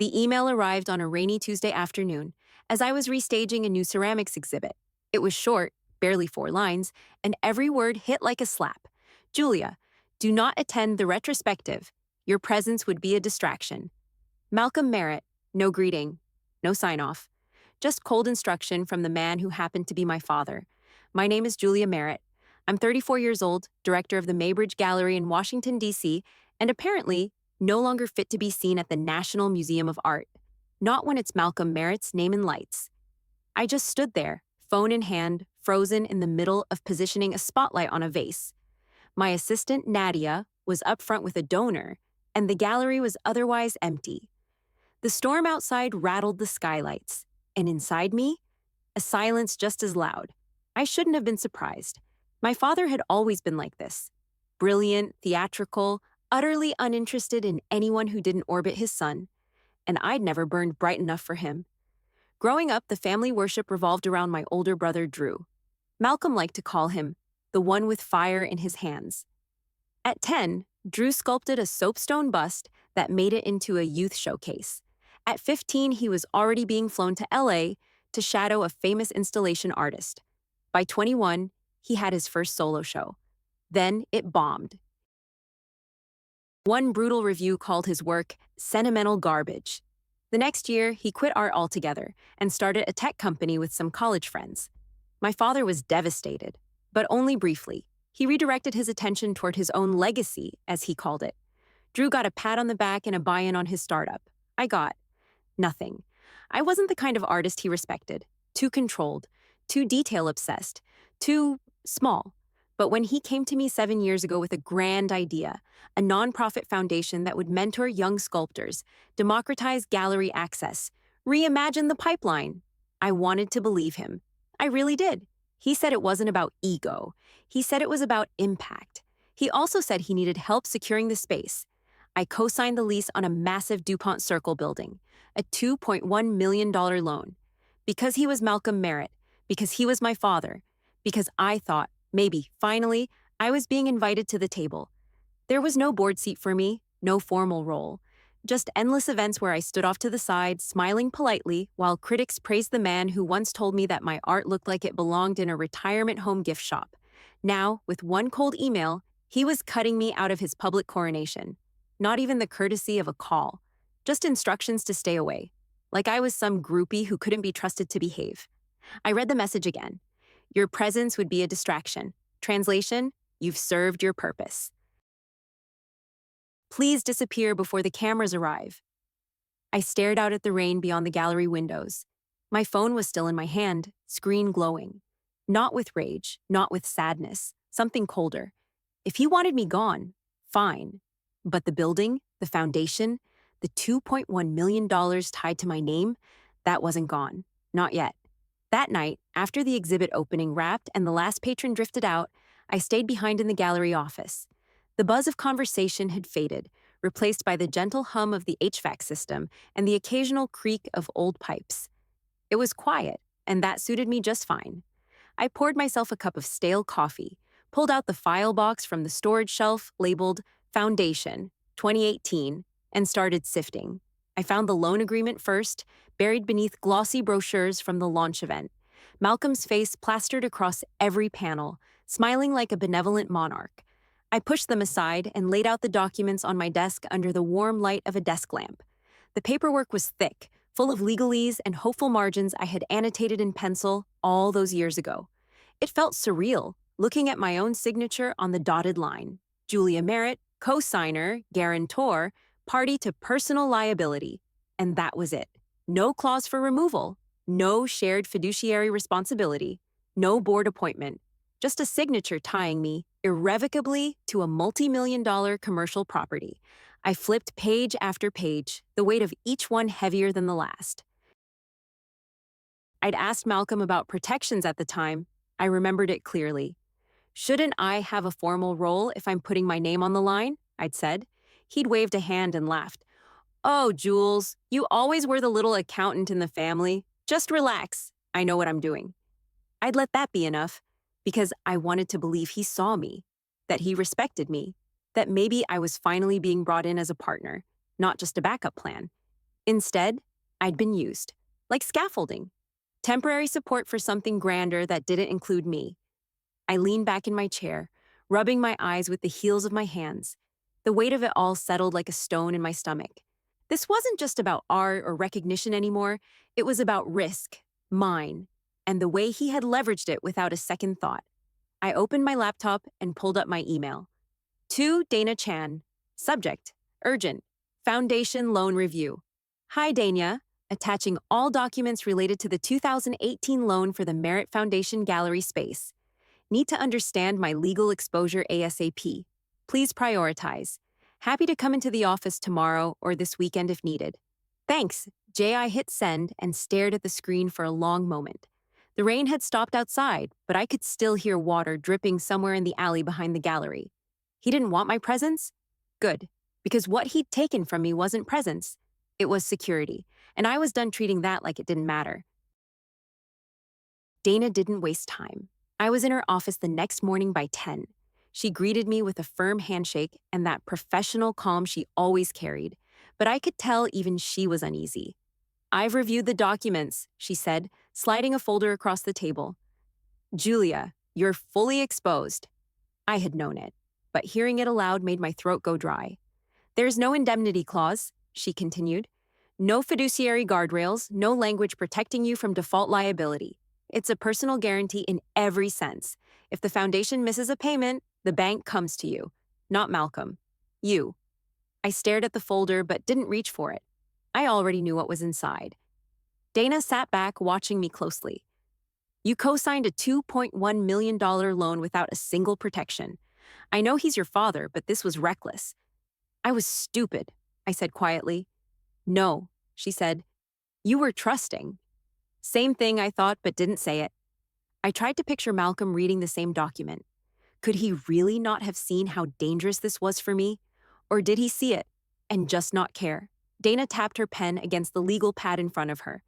The email arrived on a rainy Tuesday afternoon as I was restaging a new ceramics exhibit. It was short, barely 4 lines, and every word hit like a slap. Julia, do not attend the retrospective. Your presence would be a distraction. Malcolm Merritt, no greeting, no sign off. Just cold instruction from the man who happened to be my father. My name is Julia Merritt. I'm 34 years old, director of the Maybridge Gallery in Washington, D.C., and apparently no longer fit to be seen at the National Museum of Art. Not when it's Malcolm Merritt's name in lights. I just stood there, phone in hand, frozen in the middle of positioning a spotlight on a vase. My assistant, Nadia, was up front with a donor, and the gallery was otherwise empty. The storm outside rattled the skylights, and inside me, a silence just as loud. I shouldn't have been surprised. My father had always been like this. Brilliant, theatrical, utterly uninterested in anyone who didn't orbit his sun, and I'd never burned bright enough for him. Growing up, the family worship revolved around my older brother, Drew. Malcolm liked to call him the one with fire in his hands. At 10, Drew sculpted a soapstone bust that made it into a youth showcase. At 15, he was already being flown to LA to shadow a famous installation artist. By 21, he had his first solo show. Then it bombed. One brutal review called his work sentimental garbage. The next year, he quit art altogether and started a tech company with some college friends. My father was devastated, but only briefly. He redirected his attention toward his own legacy, as he called it. Drew got a pat on the back and a buy-in on his startup. I got nothing. I wasn't the kind of artist he respected. Too controlled, too detail-obsessed, too small. But when he came to me 7 years ago with a grand idea, a nonprofit foundation that would mentor young sculptors, democratize gallery access, reimagine the pipeline, I wanted to believe him. I really did. He said it wasn't about ego. He said it was about impact. He also said he needed help securing the space. I co-signed the lease on a massive DuPont Circle building, a $2.1 million loan. Because he was Malcolm Merritt, because he was my father, because I thought, maybe, finally, I was being invited to the table. There was no board seat for me, no formal role. Just endless events where I stood off to the side, smiling politely, while critics praised the man who once told me that my art looked like it belonged in a retirement home gift shop. Now, with one cold email, he was cutting me out of his public coronation. Not even the courtesy of a call. Just instructions to stay away. Like I was some groupie who couldn't be trusted to behave. I read the message again. Your presence would be a distraction. Translation, you've served your purpose. Please disappear before the cameras arrive. I stared out at the rain beyond the gallery windows. My phone was still in my hand, screen glowing. Not with rage, not with sadness, something colder. If he wanted me gone, fine. But the building, the foundation, the $2.1 million tied to my name, that wasn't gone. Not yet. That night, after the exhibit opening wrapped and the last patron drifted out, I stayed behind in the gallery office. The buzz of conversation had faded, replaced by the gentle hum of the HVAC system and the occasional creak of old pipes. It was quiet, and that suited me just fine. I poured myself a cup of stale coffee, pulled out the file box from the storage shelf labeled Foundation 2018, and started sifting. I found the loan agreement first, buried beneath glossy brochures from the launch event. Malcolm's face plastered across every panel, smiling like a benevolent monarch. I pushed them aside and laid out the documents on my desk under the warm light of a desk lamp. The paperwork was thick, full of legalese and hopeful margins I had annotated in pencil all those years ago. It felt surreal, looking at my own signature on the dotted line. Julia Merritt, co-signer, guarantor, party to personal liability. And that was it. No clause for removal, no shared fiduciary responsibility, no board appointment, just a signature tying me irrevocably to a multi-million-dollar commercial property. I flipped page after page, the weight of each one heavier than the last. I'd asked Malcolm about protections at the time. I remembered it clearly. Shouldn't I have a formal role if I'm putting my name on the line? I'd said. He'd waved a hand and laughed. Oh, Jules, you always were the little accountant in the family. Just relax. I know what I'm doing. I'd let that be enough, because I wanted to believe he saw me, that he respected me, that maybe I was finally being brought in as a partner, not just a backup plan. Instead, I'd been used, like scaffolding, temporary support for something grander that didn't include me. I leaned back in my chair, rubbing my eyes with the heels of my hands. The weight of it all settled like a stone in my stomach. This wasn't just about art or recognition anymore, it was about risk, mine, and the way he had leveraged it without a second thought. I opened my laptop and pulled up my email. To Dana Chan. Subject: Urgent. Foundation Loan Review. Hi, Dana. Attaching all documents related to the 2018 loan for the Merit Foundation Gallery space. Need to understand my legal exposure ASAP. Please prioritize. Happy to come into the office tomorrow or this weekend if needed. Thanks. J.I. hit send and stared at the screen for a long moment. The rain had stopped outside, but I could still hear water dripping somewhere in the alley behind the gallery. He didn't want my presence? Good, because what he'd taken from me wasn't presence. It was security, and I was done treating that like it didn't matter. Dana didn't waste time. I was in her office the next morning by 10. She greeted me with a firm handshake and that professional calm she always carried, but I could tell even she was uneasy. I've reviewed the documents, she said, sliding a folder across the table. Julia, you're fully exposed. I had known it, but hearing it aloud made my throat go dry. There's no indemnity clause, she continued. No fiduciary guardrails, no language protecting you from default liability. It's a personal guarantee in every sense. If the foundation misses a payment, the bank comes to you, not Malcolm. You. I stared at the folder but didn't reach for it. I already knew what was inside. Dana sat back, watching me closely. You co-signed a $2.1 million loan without a single protection. I know he's your father, but this was reckless. I was stupid, I said quietly. No, she said. You were trusting. Same thing, I thought, but didn't say it. I tried to picture Malcolm reading the same document. Could he really not have seen how dangerous this was for me? Or did he see it and just not care? Dana tapped her pen against the legal pad in front of her.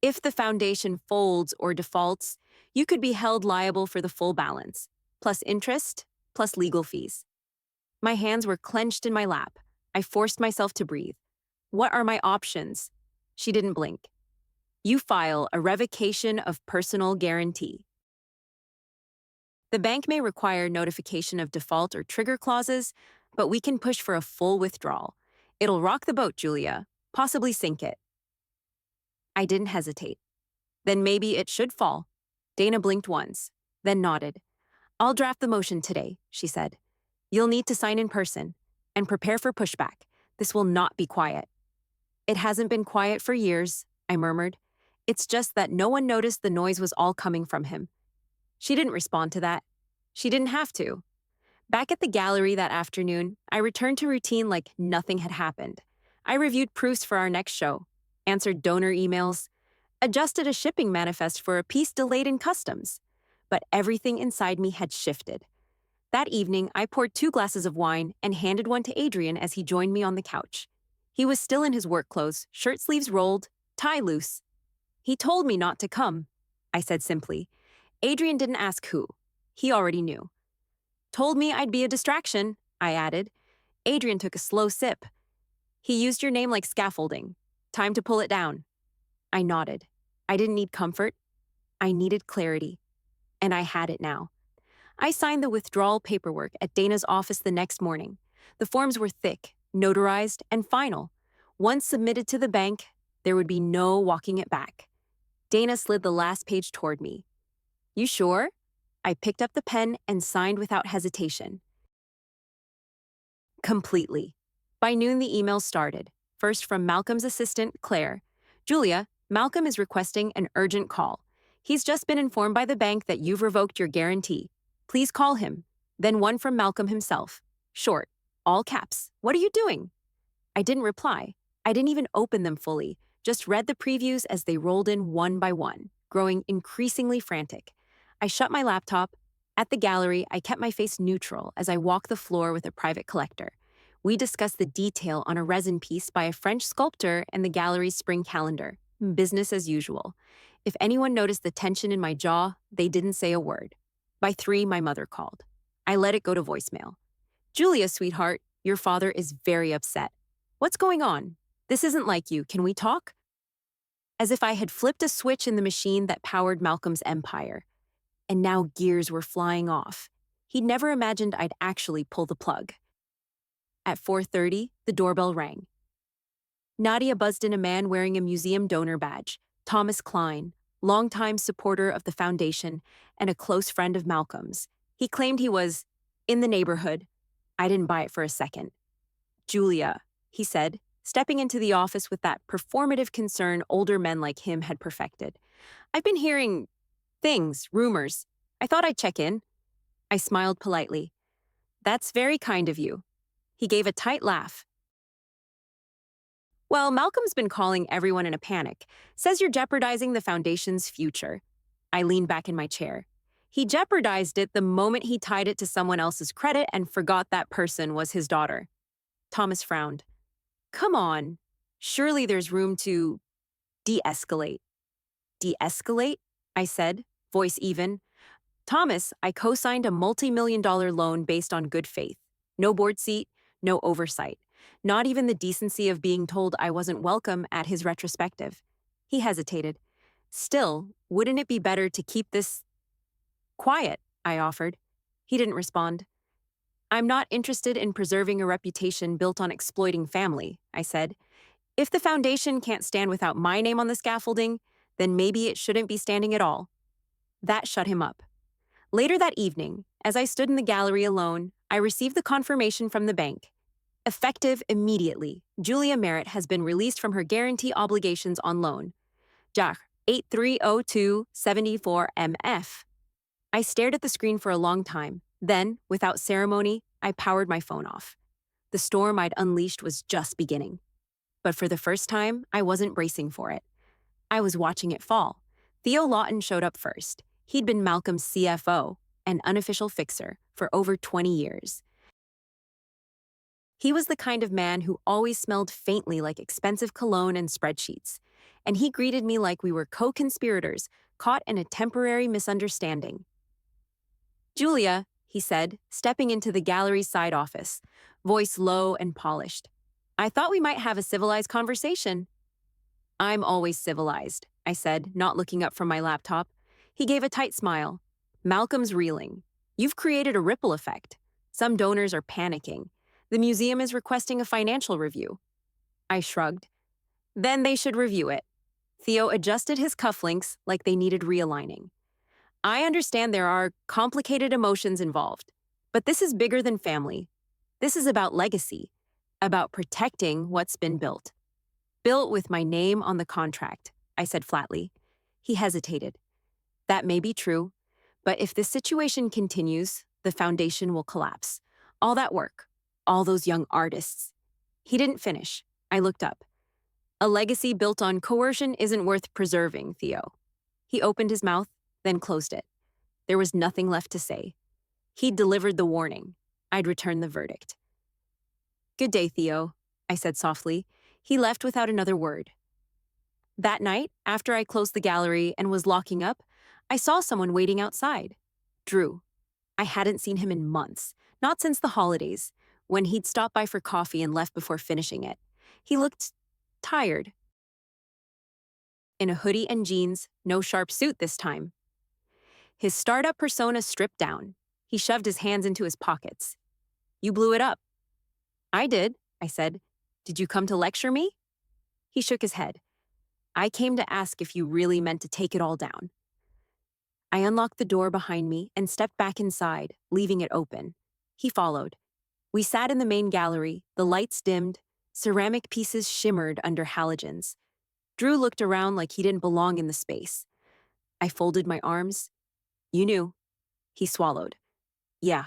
If the foundation folds or defaults, you could be held liable for the full balance, plus interest, plus legal fees. My hands were clenched in my lap. I forced myself to breathe. What are my options? She didn't blink. You file a revocation of personal guarantee. The bank may require notification of default or trigger clauses, but we can push for a full withdrawal. It'll rock the boat, Julia, possibly sink it. I didn't hesitate. Then maybe it should fall. Dana blinked once, then nodded. I'll draft the motion today, she said. You'll need to sign in person and prepare for pushback. This will not be quiet. It hasn't been quiet for years, I murmured. It's just that no one noticed the noise was all coming from him. She didn't respond to that. She didn't have to. Back at the gallery that afternoon, I returned to routine like nothing had happened. I reviewed proofs for our next show, answered donor emails, adjusted a shipping manifest for a piece delayed in customs. But everything inside me had shifted. That evening, I poured 2 glasses of wine and handed one to Adrian as he joined me on the couch. He was still in his work clothes, shirt sleeves rolled, tie loose. He told me not to come, I said simply. Adrian didn't ask who. He already knew. Told me I'd be a distraction, I added. Adrian took a slow sip. He used your name like scaffolding. Time to pull it down. I nodded. I didn't need comfort. I needed clarity. And I had it now. I signed the withdrawal paperwork at Dana's office the next morning. The forms were thick, notarized, and final. Once submitted to the bank, there would be no walking it back. Dana slid the last page toward me. You sure? I picked up the pen and signed without hesitation. Completely. By noon, the email started. First from Malcolm's assistant, Claire. Julia, Malcolm is requesting an urgent call. He's just been informed by the bank that you've revoked your guarantee. Please call him. Then one from Malcolm himself. Short, all caps. What are you doing? I didn't reply. I didn't even open them fully, just read the previews as they rolled in one by one, growing increasingly frantic. I shut my laptop. At the gallery, I kept my face neutral as I walked the floor with a private collector. We discussed the detail on a resin piece by a French sculptor and the gallery's spring calendar. Business as usual. If anyone noticed the tension in my jaw, they didn't say a word. By 3, my mother called. I let it go to voicemail. Julia, sweetheart, your father is very upset. What's going on? This isn't like you. Can we talk? As if I had flipped a switch in the machine that powered Malcolm's empire. And now gears were flying off. He'd never imagined I'd actually pull the plug. At 4:30, the doorbell rang. Nadia buzzed in a man wearing a museum donor badge, Thomas Klein, longtime supporter of the foundation and a close friend of Malcolm's. He claimed he was in the neighborhood. I didn't buy it for a second. Julia, he said, stepping into the office with that performative concern older men like him had perfected. I've been hearing things, rumors. I thought I'd check in. I smiled politely. That's very kind of you. He gave a tight laugh. Well, Malcolm's been calling everyone in a panic. Says you're jeopardizing the foundation's future. I leaned back in my chair. He jeopardized it the moment he tied it to someone else's credit and forgot that person was his daughter. Thomas frowned. Come on. Surely there's room to de-escalate. De-escalate? I said, voice even. Thomas, I co-signed a multi-million-dollar loan based on good faith. No board seat, no oversight. Not even the decency of being told I wasn't welcome at his retrospective. He hesitated. Still, wouldn't it be better to keep this quiet? I offered. He didn't respond. I'm not interested in preserving a reputation built on exploiting family, I said. If the foundation can't stand without my name on the scaffolding, then maybe it shouldn't be standing at all. That shut him up. Later that evening, as I stood in the gallery alone, I received the confirmation from the bank. Effective immediately, Julia Merritt has been released from her guarantee obligations on loan. JAR 830274MF. I stared at the screen for a long time. Then, without ceremony, I powered my phone off. The storm I'd unleashed was just beginning. But for the first time, I wasn't bracing for it. I was watching it fall. Theo Lawton showed up first. He'd been Malcolm's CFO, an unofficial fixer, for over 20 years. He was the kind of man who always smelled faintly like expensive cologne and spreadsheets, and he greeted me like we were co-conspirators caught in a temporary misunderstanding. Julia, he said, stepping into the gallery's side office, voice low and polished. I thought we might have a civilized conversation. I'm always civilized, I said, not looking up from my laptop. He gave a tight smile. Malcolm's reeling. You've created a ripple effect. Some donors are panicking. The museum is requesting a financial review. I shrugged. Then they should review it. Theo adjusted his cufflinks like they needed realigning. I understand there are complicated emotions involved, but this is bigger than family. This is about legacy, about protecting what's been built. Built with my name on the contract, I said flatly. He hesitated. That may be true, but if this situation continues, the foundation will collapse. All that work, all those young artists. He didn't finish. I looked up. A legacy built on coercion isn't worth preserving, Theo. He opened his mouth, then closed it. There was nothing left to say. He'd delivered the warning. I'd returned the verdict. Good day, Theo, I said softly. He left without another word. That night, after I closed the gallery and was locking up, I saw someone waiting outside. Drew. I hadn't seen him in months, not since the holidays, when he'd stopped by for coffee and left before finishing it. He looked tired. In a hoodie and jeans, no sharp suit this time. His startup persona stripped down. He shoved his hands into his pockets. You blew it up. I did, I said. Did you come to lecture me? He shook his head. I came to ask if you really meant to take it all down. I unlocked the door behind me and stepped back inside, leaving it open. He followed. We sat in the main gallery, the lights dimmed, ceramic pieces shimmered under halogens. Drew looked around like he didn't belong in the space. I folded my arms. You knew. He swallowed. Yeah.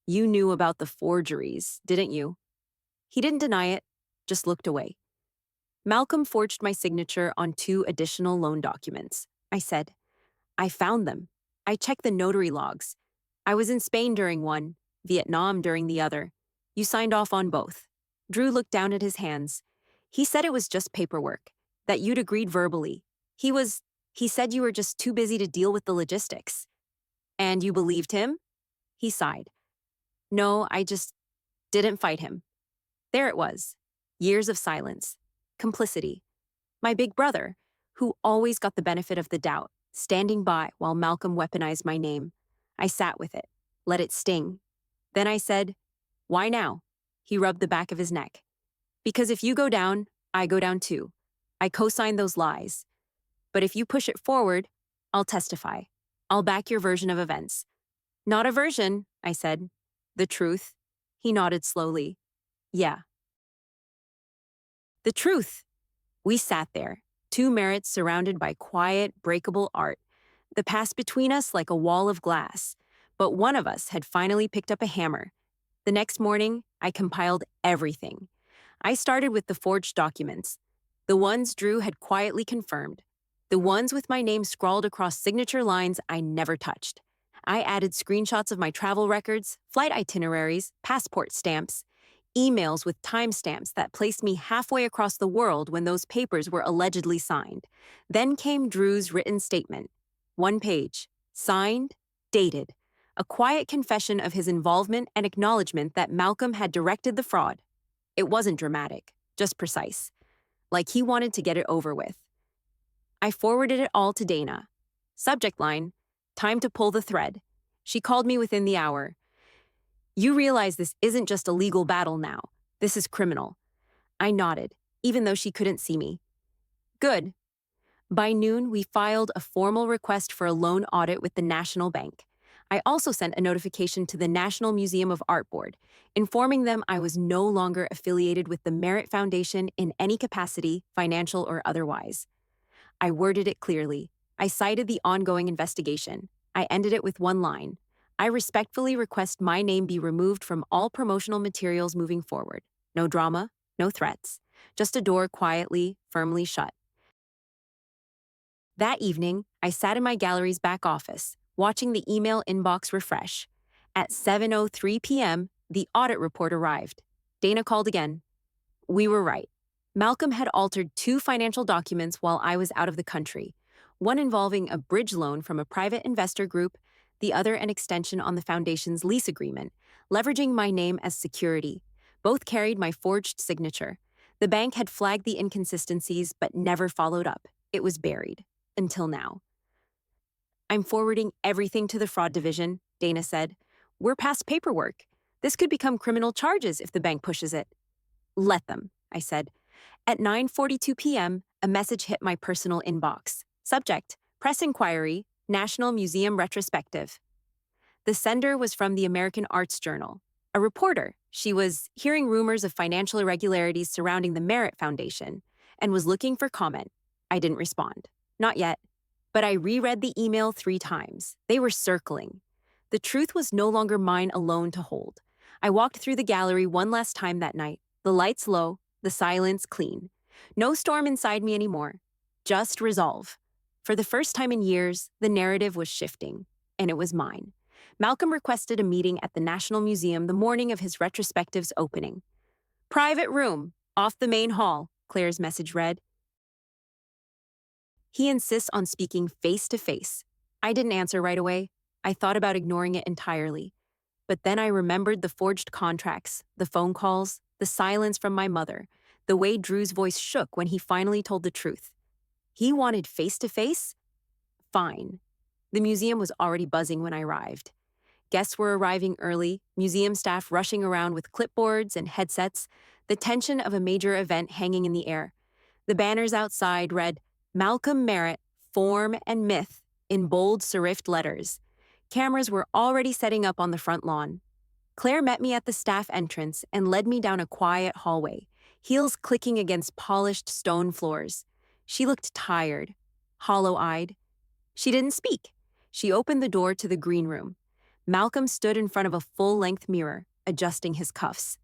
You knew about the forgeries, didn't you? He didn't deny it, just looked away. Malcolm forged my signature on 2 additional loan documents, I said. I found them. I checked the notary logs. I was in Spain during one, Vietnam during the other. You signed off on both. Drew looked down at his hands. He said it was just paperwork, that you'd agreed verbally. He said you were just too busy to deal with the logistics. And you believed him? He sighed. No, I just didn't fight him. There it was. Years of silence. complicity. My big brother, who always got the benefit of the doubt, standing by while Malcolm weaponized my name. I sat with it, let it sting. Then I said, "Why now?" He rubbed the back of his neck. "Because if you go down, I go down too. I co-sign those lies. But if you push it forward, I'll testify. I'll back your version of events." "Not a version," I said. "The truth." He nodded slowly. "Yeah." The truth. We sat there, two Merritts surrounded by quiet, breakable art, the past between us like a wall of glass. But one of us had finally picked up a hammer. The next morning, I compiled everything. I started with the forged documents, the ones Drew had quietly confirmed, the ones with my name scrawled across signature lines I never touched. I added screenshots of my travel records, flight itineraries, passport stamps, emails with timestamps that placed me halfway across the world when those papers were allegedly signed. Then came Drew's written statement. 1 page, signed, dated. A quiet confession of his involvement and acknowledgement that Malcolm had directed the fraud. It wasn't dramatic, just precise. Like he wanted to get it over with. I forwarded it all to Dana. Subject line, time to pull the thread. She called me within the hour. "You realize this isn't just a legal battle now. This is criminal." I nodded, even though she couldn't see me. "Good." By noon, we filed a formal request for a loan audit with the National Bank. I also sent a notification to the National Museum of Art Board, informing them I was no longer affiliated with the Merit Foundation in any capacity, financial or otherwise. I worded it clearly. I cited the ongoing investigation. I ended it with one line. "I respectfully request my name be removed from all promotional materials moving forward. No drama, no threats. Just a door quietly, firmly shut." That evening, I sat in my gallery's back office, watching the email inbox refresh. At 7:03 p.m., the audit report arrived. Dana called again. We were right. Malcolm had altered 2 financial documents while I was out of the country, one involving a bridge loan from a private investor group, the other an extension on the foundation's lease agreement, leveraging my name as security. Both carried my forged signature. The bank had flagged the inconsistencies but never followed up. It was buried. Until now. "I'm forwarding everything to the fraud division," Dana said. "We're past paperwork. This could become criminal charges if the bank pushes it." "Let them," I said. At 9:42 p.m., a message hit my personal inbox. Subject, Press Inquiry, National Museum Retrospective. The sender was from the American Arts Journal. A reporter, she was hearing rumors of financial irregularities surrounding the Merit Foundation and was looking for comment. I didn't respond. Not yet. But I reread the email 3 times. They were circling. The truth was no longer mine alone to hold. I walked through the gallery one last time that night, the lights low, the silence clean. No storm inside me anymore. Just resolve. For the first time in years, the narrative was shifting, and it was mine. Malcolm requested a meeting at the National Museum the morning of his retrospective's opening. "Private room, off the main hall," Claire's message read. He insists on speaking face to face. I didn't answer right away. I thought about ignoring it entirely. But then I remembered the forged contracts, the phone calls, the silence from my mother, the way Drew's voice shook when he finally told the truth. He wanted face to face? Fine. The museum was already buzzing when I arrived. Guests were arriving early, museum staff rushing around with clipboards and headsets, the tension of a major event hanging in the air. The banners outside read, "Malcolm Merritt, Form and Myth," in bold serifed letters. Cameras were already setting up on the front lawn. Claire met me at the staff entrance and led me down a quiet hallway, heels clicking against polished stone floors. She looked tired, hollow-eyed. She didn't speak. She opened the door to the green room. Malcolm stood in front of a full-length mirror, adjusting his cuffs.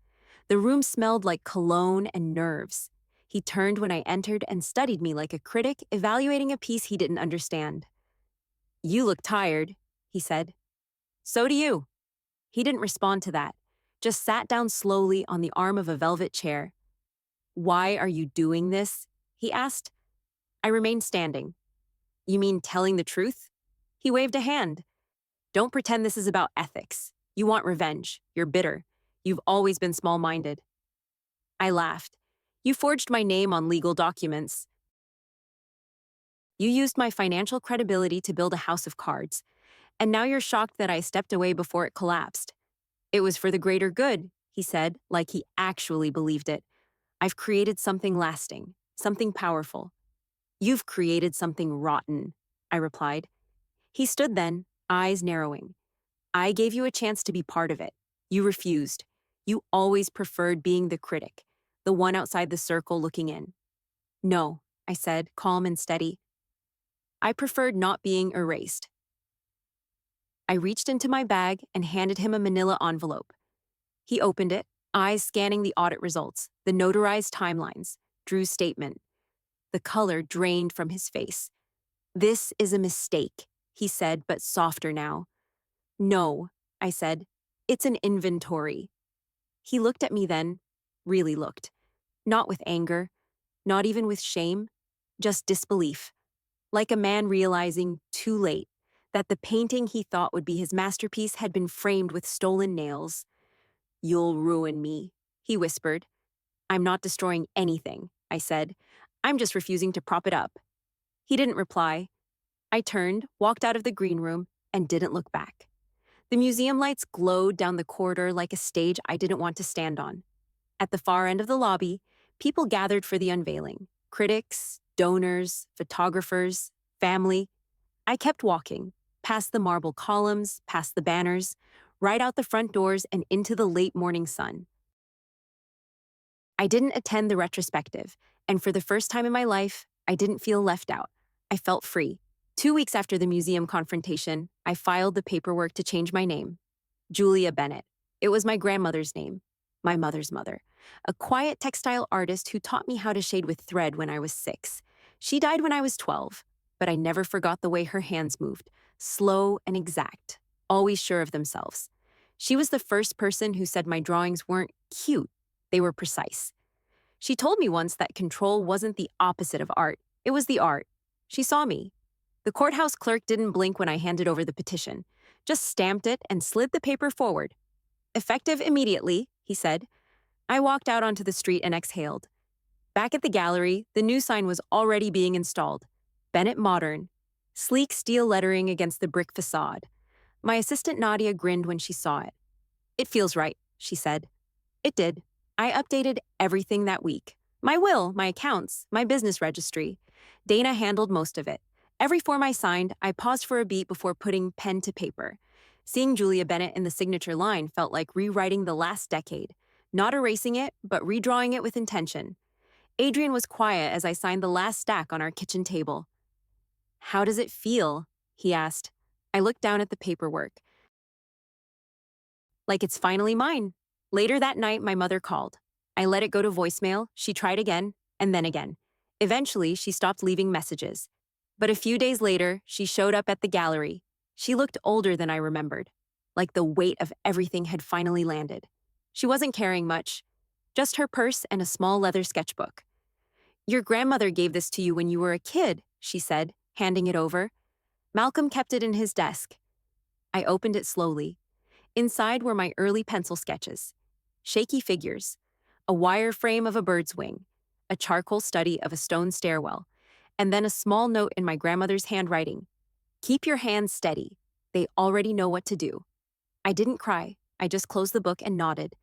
The room smelled like cologne and nerves. He turned when I entered and studied me like a critic evaluating a piece he didn't understand. "You look tired," he said. "So do you." He didn't respond to that, just sat down slowly on the arm of a velvet chair. "Why are you doing this?" he asked. I remained standing. "You mean telling the truth?" He waved a hand. "Don't pretend this is about ethics. You want revenge. You're bitter. You've always been small-minded." I laughed. You forged my name on legal documents. You used my financial credibility to build a house of cards. And now you're shocked that I stepped away before it collapsed. It was for the greater good, he said, like he actually believed it. I've created something lasting, something powerful. You've created something rotten, I replied. He stood then, eyes narrowing. I gave you a chance to be part of it. You refused. You always preferred being the critic, the one outside the circle looking in. No, I said, calm and steady. I preferred not being erased. I reached into my bag and handed him a manila envelope. He opened it, eyes scanning the audit results, the notarized timelines, Drew's statement. The color drained from his face. This is a mistake, he said, but softer now. No, I said. It's an inventory. He looked at me then, really looked. Not with anger, not even with shame, just disbelief. Like a man realizing, too late, that the painting he thought would be his masterpiece had been framed with stolen nails. You'll ruin me, he whispered. I'm not destroying anything, I said. I'm just refusing to prop it up. He didn't reply. I turned, walked out of the green room, and didn't look back. The museum lights glowed down the corridor like a stage I didn't want to stand on. At the far end of the lobby, people gathered for the unveiling. Critics, donors, photographers, family. I kept walking, past the marble columns, past the banners, right out the front doors and into the late morning sun. I didn't attend the retrospective, and for the first time in my life, I didn't feel left out. I felt free. 2 weeks after the museum confrontation, I filed the paperwork to change my name. Julia Bennett. It was my grandmother's name, my mother's mother, a quiet textile artist who taught me how to shade with thread when I was 6. She died when I was 12, but I never forgot the way her hands moved, slow and exact, always sure of themselves. She was the first person who said my drawings weren't cute, they were precise. She told me once that control wasn't the opposite of art, it was the art. She saw me. The courthouse clerk didn't blink when I handed over the petition, just stamped it and slid the paper forward. Effective immediately, he said. I walked out onto the street and exhaled. Back at the gallery, the new sign was already being installed. Bennett Modern. Sleek steel lettering against the brick facade. My assistant Nadia grinned when she saw it. It feels right, she said. It did. I updated everything that week. My will, my accounts, my business registry. Dana handled most of it. Every form I signed, I paused for a beat before putting pen to paper. Seeing Julia Bennett in the signature line felt like rewriting the last decade. Not erasing it, but redrawing it with intention. Adrian was quiet as I signed the last stack on our kitchen table. How does it feel? He asked. I looked down at the paperwork. Like it's finally mine. Later that night, my mother called. I let it go to voicemail, she tried again, and then again. Eventually, she stopped leaving messages. But a few days later, she showed up at the gallery. She looked older than I remembered, like the weight of everything had finally landed. She wasn't carrying much, just her purse and a small leather sketchbook. Your grandmother gave this to you when you were a kid, she said, handing it over. Malcolm kept it in his desk. I opened it slowly. Inside were my early pencil sketches. Shaky figures, a wire frame of a bird's wing, a charcoal study of a stone stairwell, and then a small note in my grandmother's handwriting. Keep your hands steady. They already know what to do. I didn't cry. I just closed the book and nodded.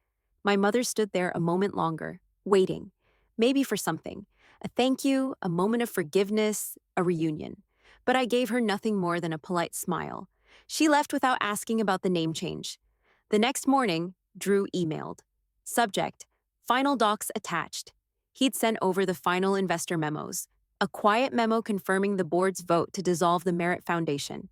My mother stood there a moment longer, waiting, maybe for something. A thank you, a moment of forgiveness, a reunion. But I gave her nothing more than a polite smile. She left without asking about the name change. The next morning, Drew emailed. Subject, final docs attached. He'd sent over the final investor memos. A quiet memo confirming the board's vote to dissolve the Merit Foundation.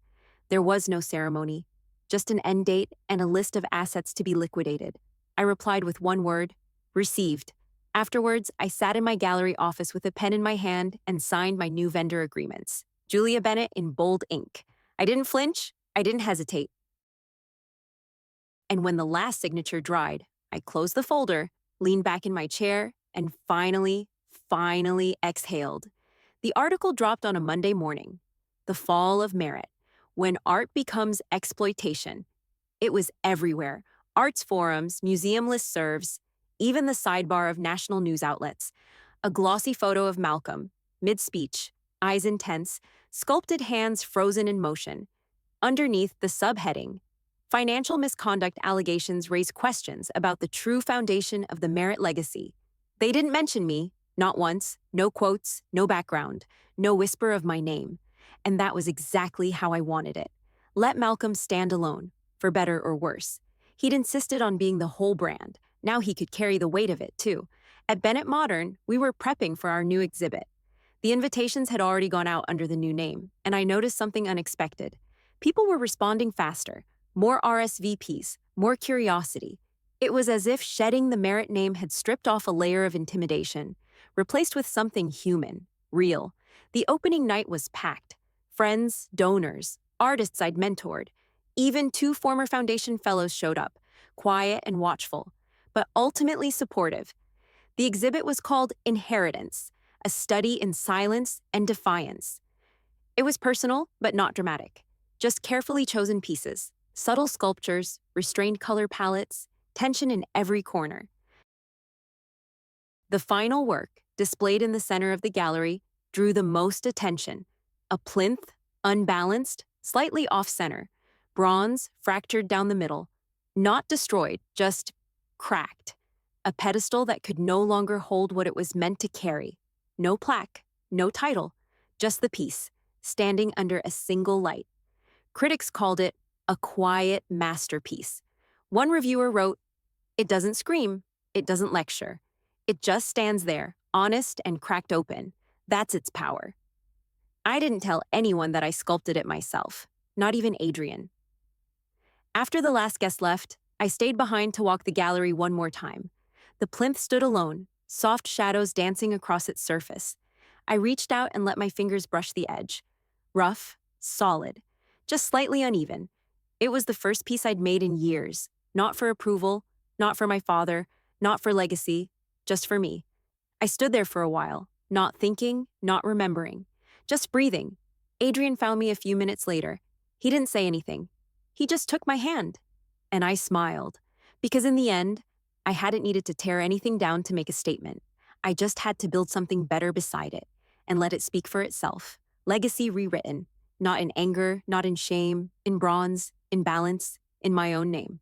There was no ceremony, just an end date and a list of assets to be liquidated. I replied with one word, received. Afterwards, I sat in my gallery office with a pen in my hand and signed my new vendor agreements. Julia Bennett in bold ink. I didn't flinch, I didn't hesitate. And when the last signature dried, I closed the folder, leaned back in my chair, and finally exhaled. The article dropped on a Monday morning. The Fall of Merit. When art becomes exploitation. It was everywhere. Arts forums, museum listservs. even the sidebar of national news outlets. A glossy photo of Malcolm, mid-speech, eyes intense, sculpted hands frozen in motion. Underneath the subheading, financial misconduct allegations raise questions about the true foundation of the Merit legacy. They didn't mention me, not once, no quotes, no background, no whisper of my name. And that was exactly how I wanted it. Let Malcolm stand alone, for better or worse. He'd insisted on being the whole brand. Now he could carry the weight of it, too. At Bennett Modern, we were prepping for our new exhibit. The invitations had already gone out under the new name, and I noticed something unexpected. People were responding faster, more RSVPs, more curiosity. It was as if shedding the Merit name had stripped off a layer of intimidation, replaced with something human, real. The opening night was packed. Friends, donors, artists I'd mentored. Even 2 former foundation fellows showed up, quiet and watchful, but ultimately supportive. The exhibit was called Inheritance, a study in silence and defiance. It was personal, but not dramatic. Just carefully chosen pieces, subtle sculptures, restrained color palettes, tension in every corner. The final work, displayed in the center of the gallery, drew the most attention. A plinth, unbalanced, slightly off-center, bronze fractured down the middle, not destroyed, just cracked. A pedestal that could no longer hold what it was meant to carry. No plaque, no title, just the piece, standing under a single light. Critics called it a quiet masterpiece. One reviewer wrote, "It doesn't scream, it doesn't lecture. It just stands there, honest and cracked open. That's its power." I didn't tell anyone that I sculpted it myself, not even Adrian. After the last guest left, I stayed behind to walk the gallery one more time. The plinth stood alone, soft shadows dancing across its surface. I reached out and let my fingers brush the edge. Rough, solid, just slightly uneven. It was the first piece I'd made in years, not for approval, not for my father, not for legacy, just for me. I stood there for a while, not thinking, not remembering, just breathing. Adrian found me a few minutes later. He didn't say anything. He just took my hand. And I smiled, because in the end, I hadn't needed to tear anything down to make a statement. I just had to build something better beside it and let it speak for itself. Legacy rewritten, not in anger, not in shame, in bronze, in balance, in my own name.